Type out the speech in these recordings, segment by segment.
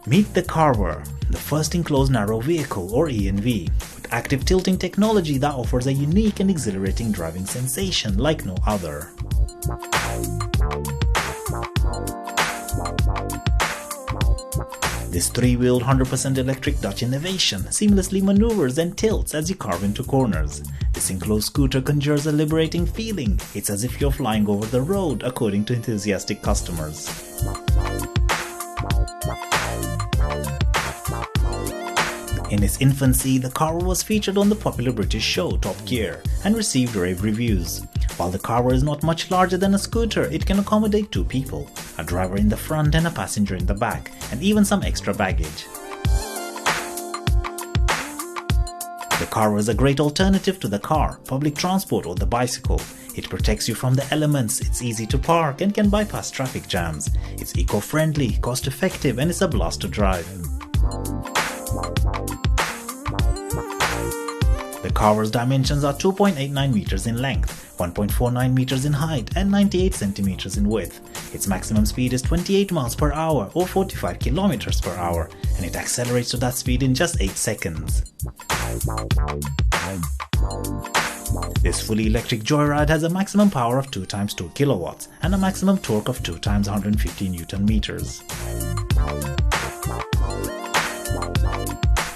Meet the Carver, the first enclosed narrow vehicle or ENV, with active tilting technology that offers a unique and exhilarating driving sensation like no other. This three-wheeled 100% electric Dutch innovation seamlessly maneuvers and tilts as you carve into corners. This enclosed scooter conjures a liberating feeling. It's as if you're flying over the road, according to enthusiastic customers. In its infancy, the Carver was featured on the popular British show Top Gear and received rave reviews. While the Carver is not much larger than a scooter, it can accommodate two people, a driver in the front and a passenger in the back, and even some extra baggage. The Carver is a great alternative to the car, public transport or the bicycle. It protects you from the elements, it's easy to park and can bypass traffic jams. It's eco-friendly, cost-effective, and it's a blast to drive. The Carver's dimensions are 2.89 meters in length, 1.49 meters in height, and 98 centimeters in width. Its maximum speed is 28 miles per hour or 45 kilometers per hour, and it accelerates to that speed in just 8 seconds. This fully electric joyride has a maximum power of 2 times 2 kilowatts and a maximum torque of 2 times 150 Newton meters.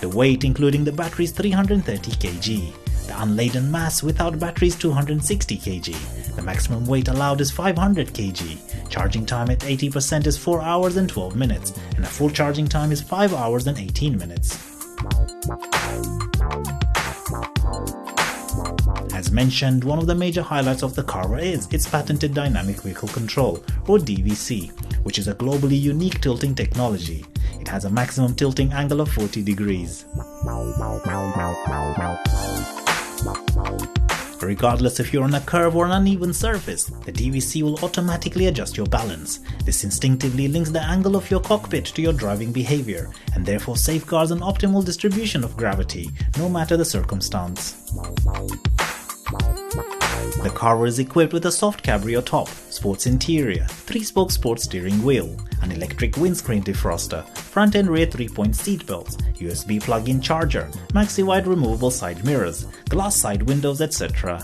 The weight including the battery is 330 kg. The unladen mass without battery is 260 kg. The maximum weight allowed is 500 kg. Charging time at 80% is 4 hours and 12 minutes, and a full charging time is 5 hours and 18 minutes. As mentioned, one of the major highlights of the Carver is its patented Dynamic Vehicle Control, or DVC, which is a globally unique tilting technology. It has a maximum tilting angle of 40 degrees. Regardless if you're on a curve or an uneven surface, the DVC will automatically adjust your balance. This instinctively links the angle of your cockpit to your driving behavior and therefore safeguards an optimal distribution of gravity, no matter the circumstance. The Carver is equipped with a soft cabrio top, sports interior, 3-spoke sports steering wheel, an electric windscreen defroster, front and rear 3-point seat belts, USB plug-in charger, maxi wide removable side mirrors, glass side windows, etc.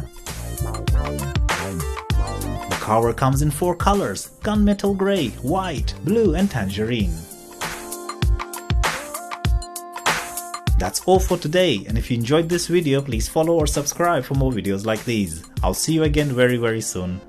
The Carver comes in 4 colors: gunmetal grey, white, blue and tangerine. That's all for today, and if you enjoyed this video, please follow or subscribe for more videos like these. I'll see you again very soon.